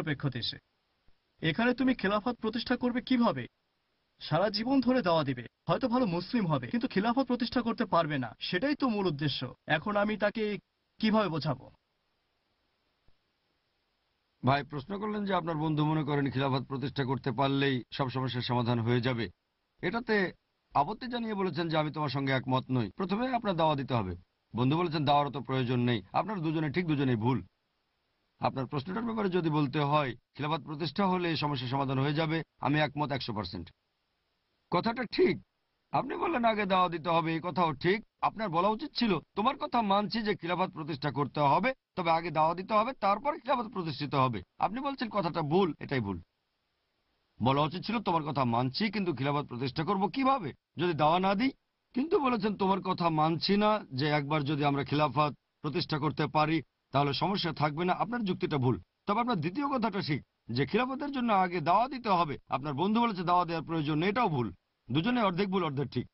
নিরপেক্ষ দেশে। এখানে তুমি খেলাফত প্রতিষ্ঠা করবে কিভাবে? সারা জীবন ধরে দাওয়া দিবে, হয়তো ভালো মুসলিম হবে, কিন্তু খিলাফত প্রতিষ্ঠা করতে পারবে না। সেটাই তো মূল উদ্দেশ্য। এখন আমি তাকে কিভাবে বোঝাবো? ভাই প্রশ্ন করলেন যে আপনার বন্ধু মনে করেন খিলাফত প্রতিষ্ঠা করতে পারলেই সব সমস্যার সমাধান হয়ে যাবে। এটাতে আপত্তি জানিয়ে বলেছেন যে আমি তোমার সঙ্গে একমত নই। প্রথমে আপনার দাওয়া দিতে হবে। বন্ধু বলেছেন দাওয়ারও তো প্রয়োজন নেই। আপনার দুজনে ঠিক, দুজনেই ভুল। আপনার প্রশ্নটার ব্যাপারে যদি বলতে হয়, খিলাফত প্রতিষ্ঠা হলে এই সমস্যার সমাধান হয়ে যাবে, আমি একমত 100%। কথাটা ঠিক। আপনি বললেন আগে দাওয়া দিতে হবে, এই কথাও ঠিক। আপনার বলা উচিত ছিল তোমার কথা মানছি যে খিলাফত প্রতিষ্ঠা করতে হবে, তবে আগে দাওয়া দিতে হবে, তারপর খিলাফত প্রতিষ্ঠিত হবে। আপনি বলছেন কথাটা ভুল, এটাই ভুল। বলা উচিত ছিল তোমার কথা মানছি, কিন্তু খিলাফত প্রতিষ্ঠা করব কিভাবে যদি দাওয়া না দিই। কিন্তু বলেছেন তোমার কথা মানছি না, যে একবার যদি আমরা খিলাফত প্রতিষ্ঠা করতে পারি তাহলে সমস্যা থাকবে না। আপনার যুক্তিটা ভুল। তবে আপনার দ্বিতীয় কথাটা ঠিক, যে খিলাফতের জন্য আগে দাওয়া দিতে হবে। আপনার বন্ধু বলেছে দাওয়া দেওয়ার প্রয়োজন নেই, এটাও ভুল। দুজনে অর্ধেক ভুল অর্ধেক ঠিক।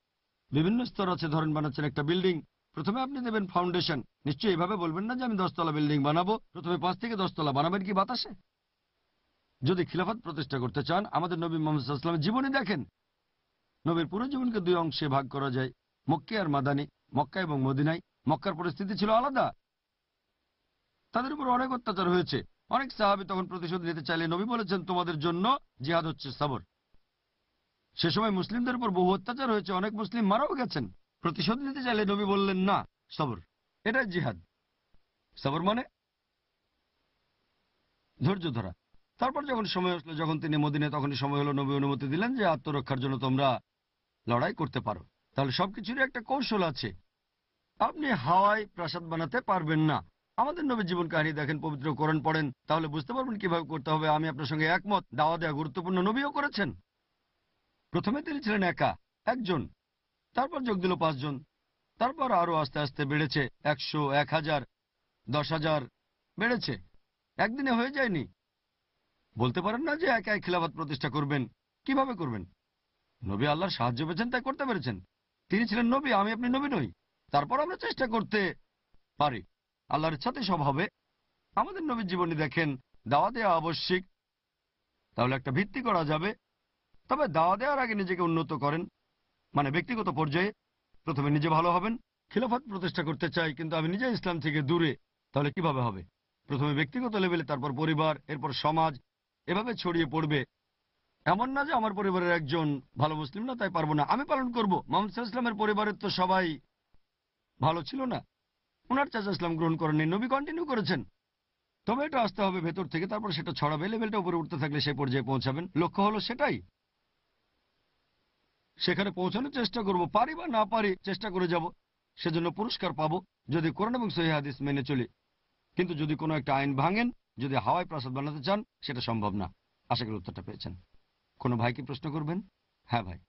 বিভিন্ন স্তর আছে। ধরেন বানাচ্ছেন একটা বিল্ডিং, প্রথমে আপনি দেবেন ফাউন্ডেশন। নিশ্চয়ই এভাবে বলবেন না যে আমি 10 তলা বিল্ডিং বানাবো, প্রথমে 5 থেকে 10 তলা বানাবেন কি বাতাসে? যদি খিলাফত প্রতিষ্ঠা করতে চান, আমাদের নবী মুহাম্মদ সাল্লাল্লাহু আলাইহি ওয়াসাল্লামের জীবনী দেখেন। নবীর পুরো জীবনকে দুই অংশে ভাগ করা যায়, মক্কি আর মাদানী। মক্কা এবং মদিনায় মক্কার পরিস্থিতি ছিল আলাদা। তাদের উপর অনেক অত্যাচার হয়েছে। অনেক সাহাবী তখন প্রতিশোধ নিতে চাইলে নবী বলেছেন তোমাদের জন্য জিহাদ হচ্ছে সবর। সে সময় মুসলিমদের উপর বহু অত্যাচার হয়েছে, অনেক মুসলিম মারাও গেছেন। প্রতিশোধ নিতে চাইলে নবী বললেন না, সবর, এটাই জিহাদ। সবর মানে ধৈর্য ধরা। তারপর যখন সময় আসলো, যখন তিনি মদিনায়, তখনই সময় হলো, নবী অনুমতি দিলেন যে আত্মরক্ষার জন্য তোমরা লড়াই করতে পারো। তাহলে সবকিছুরই একটা কৌশল আছে। আপনি হাওয়ায় প্রাসাদ বানাতে পারবেন না। আমাদের নবীর জীবন কাহিনী দেখেন, পবিত্র কোরআন পড়েন, তাহলে বুঝতে পারবেন কিভাবে করতে হবে। আমি আপনার সঙ্গে একমত, দাওয়া দেওয়া গুরুত্বপূর্ণ। নবীও করেছেন। প্রথমে তিনি ছিলেন একা, একজন। তারপর যোগ দিল 5 জন। তারপর আরো আস্তে আস্তে বেড়েছে, 100, 1000, 10,000 বেড়েছে। একদিনে হয়ে যায়নি। বলতে পারেন না যে একাই খিলাফত প্রতিষ্ঠা করবেন। কিভাবে করবেন? নবী আল্লাহর সাহায্য পেয়েছেন, তাই করতে পেরেছেন। তিনি ছিলেন নবী, আমি আপনি নবী নই। তারপর আমরা চেষ্টা করতে পারি। আল্লাহর ইচ্ছাতে সব হবে। আমাদের নবীর জীবনী দেখেন, দাওয়া দেওয়া আবশ্যিক, তাহলে একটা ভিত্তি করা যাবে। তবে দাওয়া দেওয়ার আগে নিজেকে উন্নত করেন, মানে ব্যক্তিগত পর্যায়ে। প্রথমে নিজে ভালো হবেন। খিলাফত প্রতিষ্ঠা করতে চাই, কিন্তু আমি নিজে ইসলাম থেকে দূরে, তাহলে কিভাবে হবে? প্রথমে ব্যক্তিগত লেভেলে, তারপর পরিবার, এরপর সমাজ, এভাবে ছড়িয়ে পড়বে। এমন না যে আমার পরিবারের একজন ভালো মুসলিম না, তাই পারবো না। আমি পালন করব। মুহাম্মদ সাল্লাল্লাহু আলাইহি ওয়াসাল্লামের পরিবারের তো সবাই ভালো ছিল না। ওনার চাচা ইসলাম গ্রহণ করেননি, নবী কন্টিনিউ করেছেন। তবে এটা আসতে হবে ভেতর থেকে, তারপর সেটা ছড়াবে। লেভেলটা উপরে উঠতে থাকলে সেই পর্যায়ে পৌঁছাবেন। লক্ষ্য হলো সেটাই। সেখানে পৌঁছানোর চেষ্টা করব, পারি বা না পারি চেষ্টা করে যাব। সেজন্য পুরস্কার পাবো যদি কোরআন এবং সহিহ হাদিস মেনে চলি। কিন্তু যদি কোনো একটা আইন ভাঙেন, যদি হাওয়ায় প্রাসাদ বানাতে চান, সেটা সম্ভব না। আশা করি উত্তরটা পেয়েছেন। কোনো ভাই কি প্রশ্ন করবেন? হ্যাঁ ভাই।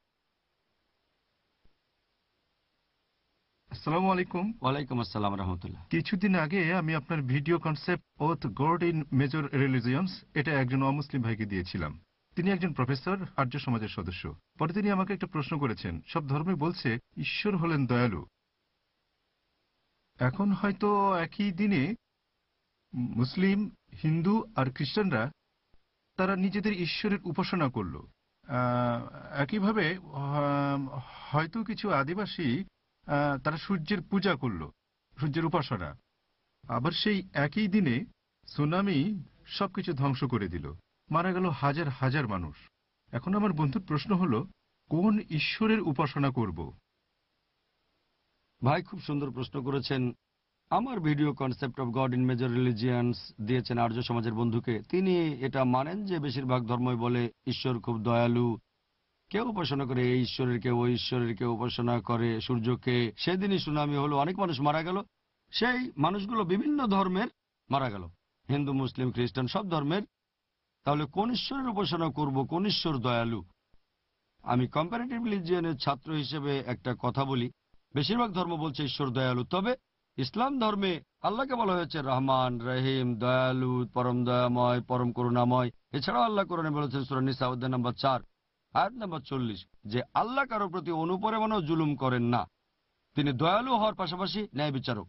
আসসালামু আলাইকুম। ওয়ালাইকুম আসসালাম রহমতুল্লাহ। কিছুদিন আগে আমি আপনার video concept oath god in major religions এটা একজন অমুসলিম ভাইকে দিয়েছিলাম। তিনি একজন প্রফেসর, আর্য সমাজের সদস্য। পরে তিনি আমাকে একটা প্রশ্ন করেছেন। সব ধর্মই বলছে ঈশ্বর হলেন দয়ালু। এখন হয়তো একই দিনে মুসলিম, হিন্দু আর খ্রিস্টানরা তারা নিজেদের ঈশ্বরের উপাসনা করল। একইভাবে হয়তো কিছু আদিবাসী তারা সূর্যের পূজা করল, সূর্যের উপাসনা। আবার সেই একই দিনে সুনামি সবকিছু ধ্বংস করে দিল, মারা গেল হাজার হাজার মানুষ। এখন আমার বন্ধুর প্রশ্ন হলো, কোন ঈশ্বরের উপাসনা করব? ভাই খুব সুন্দর প্রশ্ন করেছেন। আমার video concept of god in major religions দিয়েছেন আর্য সমাজের বন্ধুকে। তিনি এটা মানেন যে বেশিরভাগ ধর্মই বলে ঈশ্বর খুব দয়ালু। কেউ উপাসনা করে এই ঈশ্বরের, কেউ ওই ঈশ্বরের, কেউ উপাসনা করে সূর্যকে। সেদিনই সুনামি হলো, অনেক মানুষ মারা গেল। সেই মানুষগুলো বিভিন্ন ধর্মের মারা গেল, হিন্দু, মুসলিম, খ্রিস্টান, সব ধর্মের। তাহলে কোন ঈশ্বরের উপাসনা করব? কোন ঈশ্বর দয়ালু? আমি কম্পারেটিভ রিলিজিয়নের ছাত্র হিসেবে একটা কথা বলি। বেশিরভাগ ধর্ম বলছে ঈশ্বর দয়ালু, তবে ইসলাম ধর্মে আল্লাহকে বলা হয়েছে রহমান, রহিম, দয়ালু, পরম দয়াময়, পরম করুণাময়। এছাড়াও আল্লাহ কোরআনে বলেছেন সূরা নিসা অধ্যায় নম্বর 4 আয়াত নম্বর 40 যে আল্লাহ কারো প্রতি অনুপরেমানও জুলুম করেন না। তিনি দয়ালু হওয়ার পাশাপাশি ন্যায় বিচারক।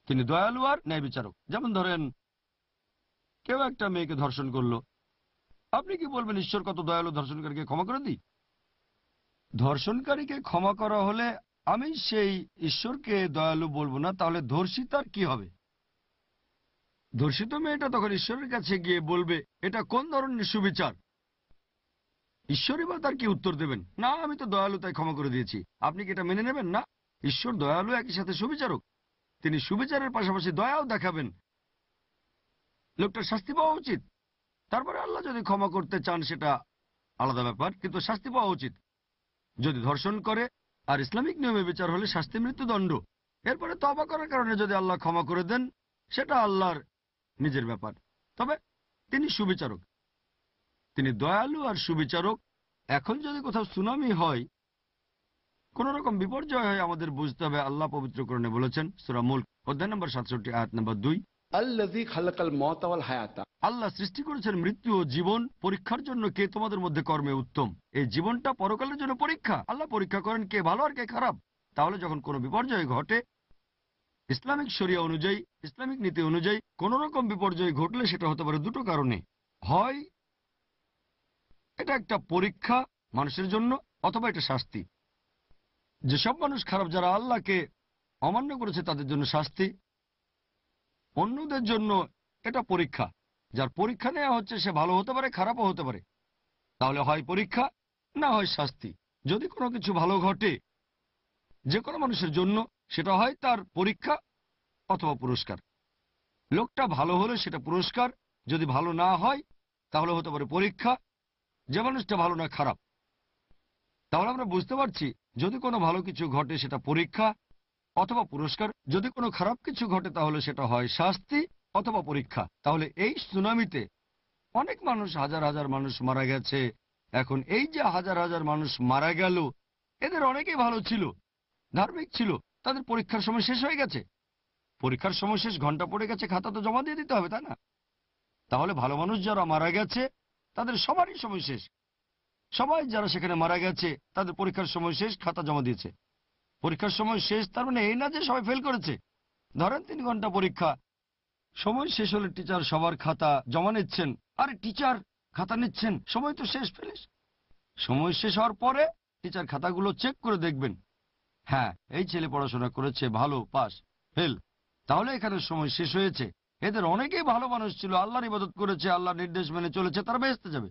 তিনি দয়ালু আর ন্যায় বিচারক। যেমন ধরেন কেউ একটা মেয়েকে ধর্ষণ করলো, আপনি কি বলবেন ঈশ্বর কত দয়ালু, ধর্ষণকারীকে ক্ষমা করে দিই? ধর্ষণকারীকে ক্ষমা করা হলে আমি সেই ঈশ্বরকে দয়ালু বলবো না, তাহলে ধর্ষিতার কি হবে? ধর্ষিত মেয়েটা তখন ঈশ্বরের কাছে গিয়ে বলবে এটা কোন ধরনের সুবিচার? ঈশ্বরই বা তার কি উত্তর দেবেন? না, আমি তো দয়ালু তাই ক্ষমা করে দিয়েছি। আপনি কি এটা মেনে নেবেন না? ঈশ্বর দয়ালু, একই সাথে সুবিচারক। তিনি সুবিচারের পাশাপাশি দয়াও দেখাবেন। লোকটার শাস্তি পাওয়া উচিত। তারপরে আল্লাহ যদি ক্ষমা করতে চান সেটা আলাদা ব্যাপার, কিন্তু শাস্তি পাওয়া উচিত। যদি ধর্ষণ করে আর ইসলামিক নিয়মে বিচার হলে শাস্তি মৃত্যুদণ্ড। এরপরে তওবা করার কারণে যদি আল্লাহ ক্ষমা করে দেন সেটা আল্লাহর নিজের ব্যাপার। তবে তিনি সুবিচারক, তিনি দয়ালু আর সুবিচারক। এখন যদি কোথাও সুনামি হয়, কোন রকম বিপর্যয় হয়, আমাদের বুঝতে হবে আল্লাহ পবিত্র কোরআনে বলেছেন, সূরা মুলক অধ্যায় নম্বর 67 আয়াত নম্বর 2, আল্লাযী খালাকাল মাউতা ওয়াল হায়াতা। আল্লাহ সৃষ্টি করেছেন মৃত্যু ও জীবন পরীক্ষার জন্য কে তোমাদের মধ্যে কর্মে উত্তম। এই জীবনটা পরকালের জন্য পরীক্ষা। আল্লাহ পরীক্ষা করেন কে ভালো আর কে খারাপ। তাহলে যখন কোনো বিপর্যয় ঘটে, ইসলামিক শরিয়া অনুযায়ী, ইসলামিক নীতি অনুযায়ী কোন রকম বিপর্যয় ঘটলে সেটা হতে পারে দুটো কারণে। হয় এটা একটা পরীক্ষা মানুষের জন্য, অথবা এটা শাস্তি। যেসব মানুষ খারাপ, যারা আল্লাহকে অমান্য করেছে, তাদের জন্য শাস্তি। অন্যদের জন্য এটা পরীক্ষা। যার পরীক্ষা নেওয়া হচ্ছে সে ভালো হতে পারে, খারাপও হতে পারে। তাহলে হয় পরীক্ষা, না হয় শাস্তি। যদি কোনো কিছু ভালো ঘটে যে কোনো মানুষের জন্য, সেটা হয় তার পরীক্ষা অথবা পুরস্কার। লোকটা ভালো হলে সেটা পুরস্কার, যদি ভালো না হয় তাহলে হতে পারে পরীক্ষা। যে মানুষটা ভালো না, খারাপ। তাহলে আমরা বুঝতে পারছি যদি কোনো ভালো কিছু ঘটে সেটা পরীক্ষা অথবা পুরস্কার, যদি কোনো খারাপ কিছু ঘটে তাহলে সেটা হয় শাস্তি অথবা পরীক্ষা। তাহলে এই সুনামিতে অনেক মানুষ, হাজার হাজার মানুষ মারা গেছে। এখন এই যে হাজার হাজার মানুষ মারা গেল, এদের অনেকেই ভালো ছিল, ধার্মিক ছিল, তাদের পরীক্ষার সময় শেষ হয়ে গেছে। পরীক্ষার সময় শেষ, ঘন্টা পড়ে গেছে, খাতা তো জমা দিয়ে দিতে হবে, তাই না? তাহলে ভালো মানুষ যারা মারা গেছে তাদের সবারই সময় শেষ। সবাই যারা সেখানে মারা গেছে তাদের পরীক্ষার সময় শেষ, খাতা জমা দিয়েছে। পরীক্ষার সময় শেষ তার মানে এই না যে সবাই ফেল করেছে। ধরেন 3 ঘন্টা পরীক্ষা, সময় শেষ হলে টিচার সবার খাতা জমা নিচ্ছেন। আরে টিচার খাতা নিচ্ছেন, সময় তো শেষ, ফেলিস। সময় শেষ হওয়ার পরে টিচার খাতাগুলো চেক করে দেখবেন, হ্যাঁ এই ছেলে পড়াশোনা করেছে, ভালো, পাস, ফেল। তাহলে এখানে সময় শেষ হয়েছে। এদের অনেকেই ভালো মানুষ ছিল, আল্লাহর ইবাদত করেছে, আল্লাহর নির্দেশ মেনে চলেছে, তারা বেহেশতে যাবে।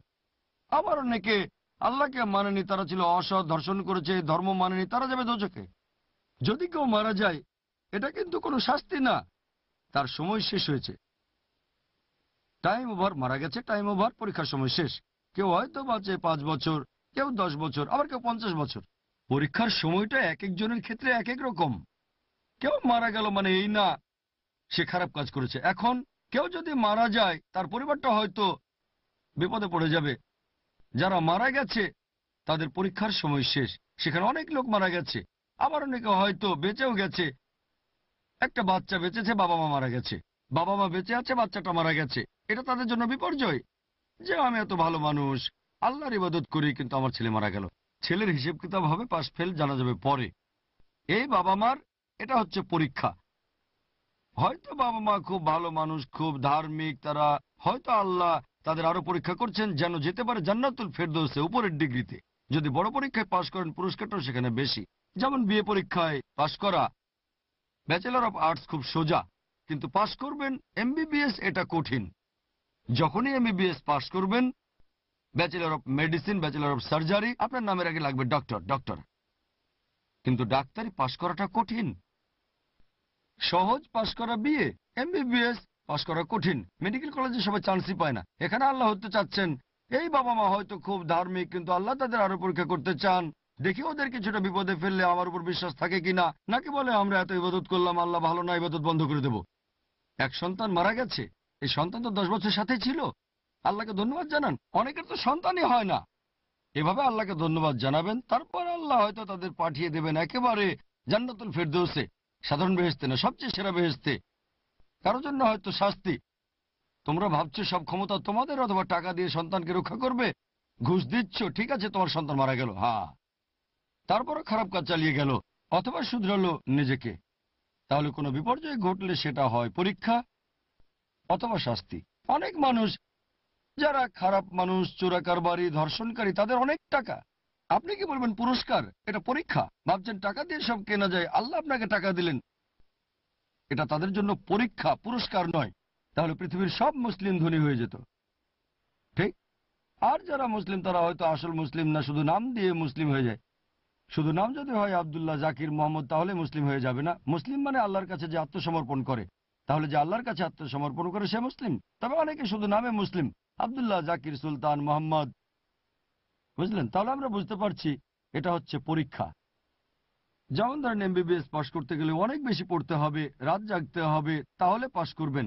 আবার অনেকে আল্লাহকে মানেনি, তারা ছিল অসৎ, ধর্ষণ করেছে, ধর্ম মানেনি, তারা যাবে দোজখে। যদি কেউ মারা যায় এটা কিন্তু কোনো শাস্তি না, তার সময় শেষ হয়েছে, টাইম ওভার, মারা গেছে, টাইম ওভার, পরীক্ষার সময় শেষ। কেউ হয়তো বাঁচে 5 বছর, কেউ 10 বছর, আবার কেউ 50 বছর। পরীক্ষার সময়টা এক একজনের ক্ষেত্রে এক এক রকম। কেউ মারা গেল মানে এই না সে খারাপ কাজ করেছে। এখন কেউ যদি মারা যায় তার পরিবারটা হয়তো বিপদে পড়ে যাবে। যারা মারা গেছে তাদের পরীক্ষার সময় শেষ, সেখানে অনেক লোক মারা গেছে। আবার অনেকে হয়তো বেঁচেও গেছে, একটা বাচ্চা বেঁচেছে, বাবা মা মারা গেছে, বাবা মা বেঁচে আছে, বাচ্চাটা মারা গেছে। এটা তাদের জন্য বিপর্যয় যে আমি এত ভালো মানুষ, আল্লাহর ইবাদত করি, কিন্তু আমার ছেলে মারা গেল। ছেলের হিসেব কিতাব হবে, পাস ফেল জানা যাবে পরে। এই বাবা মার এটা হচ্ছে পরীক্ষা। হয়তো বাবা মা খুব ভালো মানুষ, খুব ধার্মিক, তারা হয়তো আল্লাহ তাদের আরো পরীক্ষা করছেন যেন যেতে পারে জান্নাতুল ফেরদৌসে, উপরের ডিগ্রিতে। যদি বড় পরীক্ষায় পাশ করেন পুরস্কারটাও সেখানে বেশি। যেমন বিএ পরীক্ষায় পাশ করা, ব্যাচেলর অফ আর্টস খুব সোজা, কিন্তু পাশ করবেন এমবিবিএস, এটা কঠিন। যখনই এমবিবিএস পাশ করবেন, bachelor of medicine, bachelor of surgery, আপনার নামের আগে লাগবে ডক্টর, ডক্টর। কিন্তু ডাক্তারি পাশ করাটা কঠিন। সহজ পাশ করা বিএ, এমবিবিএস পাশ করা কঠিন। মেডিকেল কলেজে সবাই চান্সই পায় না। এখানে আল্লাহ হতে চাচ্ছেন, এই বাবা মা হয়তো খুব ধার্মিক, কিন্তু আল্লাহ তাদের আরো পরীক্ষা করতে চান, দেখি ওদের কিছুটা বিপদে ফেললে আমার উপর বিশ্বাস থাকে কিনা, নাকি বলে আমরা এত ইবাদত করলাম, আল্লাহ ভালো না, ইবাদত বন্ধ করে দেব। এক সন্তান মারা গেছে, এই সন্তান তো 10 বছর সাথে ছিল, আল্লাহকে ধন্যবাদ জানান। অনেকের তো সন্তানই হয় না। এভাবে আল্লাহকে ধন্যবাদ জানাবেন, তারপর আল্লাহ হয়তো তাদের পাঠিয়ে দেবেন একেবারে জান্নাতুল ফেরদৌসে, সাধারণ বেহেশতে না, সবচেয়ে সেরা বেহেশতে। কারোর জন্য হয়তো শাস্তি। তোমরা ভাবছো সব ক্ষমতা তোমাদের, অথবা টাকা দিয়ে সন্তানকে রক্ষা করবে, ঘুষ দিচ্ছ, ঠিক আছে তোমার সন্তান মারা গেল, হ্যাঁ, তারপরও খারাপ কাজ চালিয়ে গেল, অথবা শুধরালো নিজেকে। তাহলে কোনো বিপর্যয় ঘটলে সেটা হয় পরীক্ষা অথবা শাস্তি। অনেক মানুষ যারা খারাপ মানুষ, চোরাকারবারি, ধর্ষণকারী, তাদের অনেক টাকা। আপনি কি বলবেন পুরস্কার? এটা পরীক্ষা। ভাবছেন টাকা দিয়ে সব কেনা যায়, আল্লাহ আপনাকে টাকা দিলেন, এটা তাদের জন্য পরীক্ষা, পুরস্কার নয়। তাহলে পৃথিবীর সব মুসলিম ধনী হয়ে যেত, ঠিক? আর যারা মুসলিম তারা হয়তো আসল মুসলিম না, শুধু নাম দিয়ে মুসলিম হয়ে যায়। শুধু নাম যদি হয় আব্দুল্লাহ, জাকির, মোহাম্মদ, তাহলে মুসলিম হয়ে যাবে না। মুসলিম মানে আল্লাহর কাছে যে আত্মসমর্পণ করে। তাহলে যে আল্লাহর কাছে আত্মসমর্পণ করে সে মুসলিম। তবে অনেকে শুধু নামে মুসলিম, আব্দুল্লাহ, জাকির, সুলতান, মোহাম্মদ, বুঝলেন? তাহলে আমরা বুঝতে পারছি এটা হচ্ছে পরীক্ষা। যেমন ধরেন এমবিবিএস পাশ করতে গেলে অনেক বেশি পড়তে হবে, রাত জাগতে হবে, তাহলে পাশ করবেন।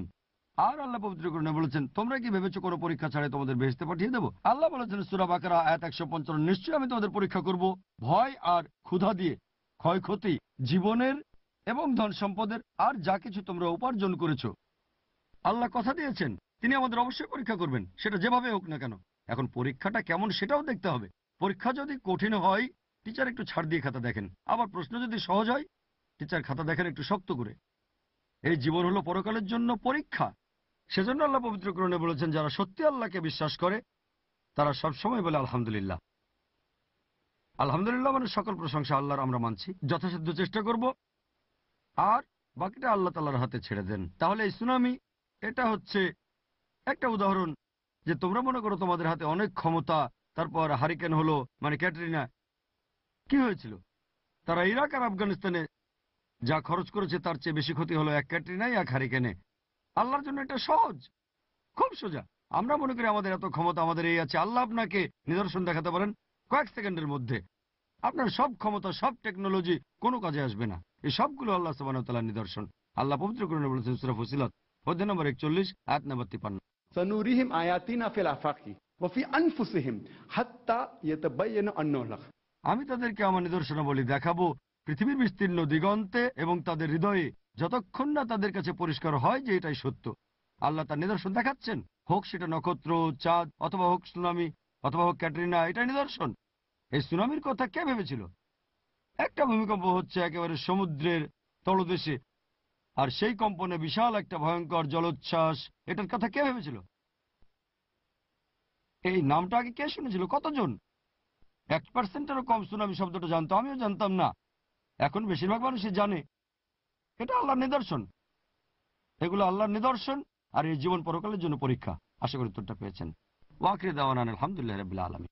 আর আল্লাহ পবিত্র কোরআনে বলেছেন, তোমরা কি ভেবেছো কোনো পরীক্ষা ছাড়াই তোমাদের বেহেশতে পাঠিয়ে দেবো? আল্লাহ বলেছেন সূরা বাকারা আয়াত 155, নিশ্চয়ই আমি তোমাদের পরীক্ষা করব ভয় আর ক্ষুধা দিয়ে, ক্ষয়ক্ষতি, জীবনের এবং ধন সম্পদের, আর যা কিছু তোমরা উপার্জন করেছো। আল্লাহ কথা দিয়েছেন তিনি আমাদের অবশ্যই পরীক্ষা করবেন, সেটা যেভাবে হোক না কেন। এখন পরীক্ষাটা কেমন সেটাও দেখতে হবে। পরীক্ষা যদি কঠিন হয়, টিচার একটু ছাড় দিয়ে খাতা দেখেন। আবার প্রশ্ন যদি সহজ হয়, টিচার খাতা দেখেন একটু শক্ত করে। এই জীবন হলো পরকালের জন্য পরীক্ষা। সেজন্য আল্লাহ পবিত্র কোরআনে বলেছেন, যারা সত্যি আল্লাহকে বিশ্বাস করে তারা সবসময় বলে আলহামদুলিল্লাহ। আলহামদুলিল্লাহ মানে সকল প্রশংসা আল্লাহর, আমরা মানছি, যথাসাধ্য চেষ্টা করব, আর বাকিটা আল্লাহ তাআলার হাতে ছেড়ে দেন। তাহলে এই সুনামি, এটা হচ্ছে একটা উদাহরণ যে তোমরা মনে করো তোমাদের হাতে অনেক ক্ষমতা, তারপর হারিকেন হলো, মানে ক্যাটরিনা। কি হয়েছিল? তারা ইরাক আর আফগানিস্তানে যা খরচ করেছে তার চেয়ে বেশি ক্ষতি হলো এক ক্যাটরিনায়, এক হারিকেনে। আল্লাহর জন্য এটা সহজ, খুব সোজা। আমরা মনে করি আমাদের এত ক্ষমতা, আমাদের এই আছে। আল্লাহ আপনাকে নিদর্শন দেখাতে পারেন কয়েক সেকেন্ডের মধ্যে। আপনার সব ক্ষমতা, সব টেকনোলজি কোনো কাজে আসবে না। এই সবগুলো আল্লাহ সুবহানাহু ওয়া তাআলার নিদর্শন। আল্লাহ পবিত্র কোরআনে বলেছেন সূরা ফুসিলাত অধ্যায় নম্বর 41 আয়াত নম্বর 53, सनूरिहिम आयातिना फिल आफाकी वफी अनफुसिहिम हत्ता यतबय्यन अन्नहु लक। আমি তাদেরকে আমার নিদর্শনাবলী দেখাবো পৃথিবীর বিস্তীর্ণ দিগন্তে এবং তাদের হৃদয়ে, যতক্ষণ না তাদের কাছে পরিষ্কার হয় যে এটাই সত্য। আল্লাহ তার নিদর্শন দেখাচ্ছেন, হোক সেটা নক্ষত্র, চাঁদ, অথবা হোক সুনামি, অথবা হোক ক্যাটরিনা, এটাই নিদর্শন। এই সুনামির কথা কে ভেবেছিল? একটা ভূমিকম্প হচ্ছে একেবারে সমুদ্রের তলদেশে, আর সেই কম্পনে বিশাল একটা ভয়ঙ্কর জলোচ্ছ্বাস, এটার কথা কে ভেবেছিল? এই নামটা আগে কে শুনেছিল? কতজন? 1%-এরও কম সুনামি শব্দটা জানতো, আমিও জানতাম না। এখন বেশিরভাগ মানুষই জানে। এটা আল্লাহর নিদর্শন। এগুলো আল্লাহর নিদর্শন, আর এই জীবন পরকালের জন্য পরীক্ষা। আশা করি উত্তরটা পেয়েছেন। ওয়াকির দাওয়ানা আলহামদুলিল্লাহি রাব্বিল আলামিন।